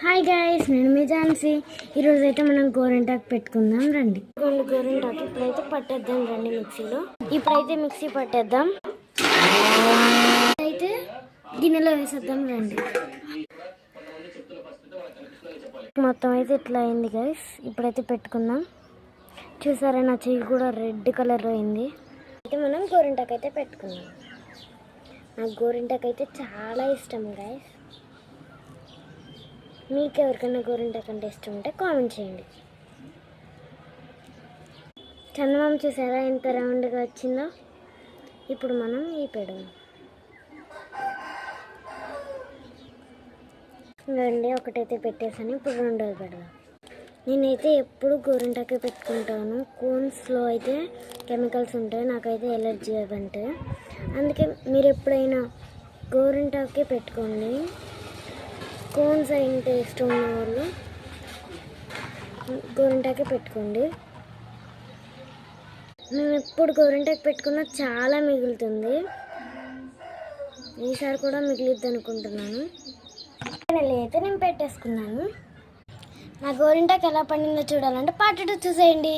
Hi guys, నేను మీ ఝాన్సీ. ఈరోజు అయితే మనం గోరింటాకు పెట్టుకుందాం రండి. గోరింటాకు ఇప్పుడైతే పట్టేద్దాం రండి మిక్సీలో. ఇప్పుడైతే మిక్సీ పట్టేద్దాం. అయితే గిన్నెలో వేసేద్దాం రండి. మొత్తం అయితే ఇట్లా అయింది గైస్. ఇప్పుడైతే పెట్టుకుందాం. చూసారా, నా చెయ్యి కూడా రెడ్ కలర్లో అయింది. అయితే మనం గోరింటాకు అయితే పెట్టుకుందాం. నాకు గోరింటాకు అయితే చాలా ఇష్టం గైస్. మీకు ఎవరికైనా గోరింటాకు అంటే ఇష్టం ఉంటే కామెంట్ చేయండి. చందమామ చూసారా ఎంత రౌండ్గా వచ్చిందో. ఇప్పుడు మనం ఈ పెడదాం రండి. ఒకటైతే పెట్టేసాను, ఇప్పుడు రెండోది పెడదాం. నేనైతే ఎప్పుడు గోరింటాకే పెట్టుకుంటాను. కోన్స్లో అయితే కెమికల్స్ ఉంటాయి, నాకైతే ఎలర్జీ అవంటే. అందుకే మీరు ఎప్పుడైనా గోరింటాకే పెట్టుకోండి. కోన్స్ అయితే ఇష్టం ఉన్న వాళ్ళు గోరింటాకే పెట్టుకోండి. మేము ఎప్పుడు గోరింటాకు పెట్టుకున్నా చాలా మిగులుతుంది. ఈసారి కూడా మిగిలిద్ది అనుకుంటున్నాను. అయితే నేను పెట్టేసుకున్నాను. నా గోరింటాకు ఎలా పండిందో చూడాలంటే పార్ట్ 2 చూసేయండి.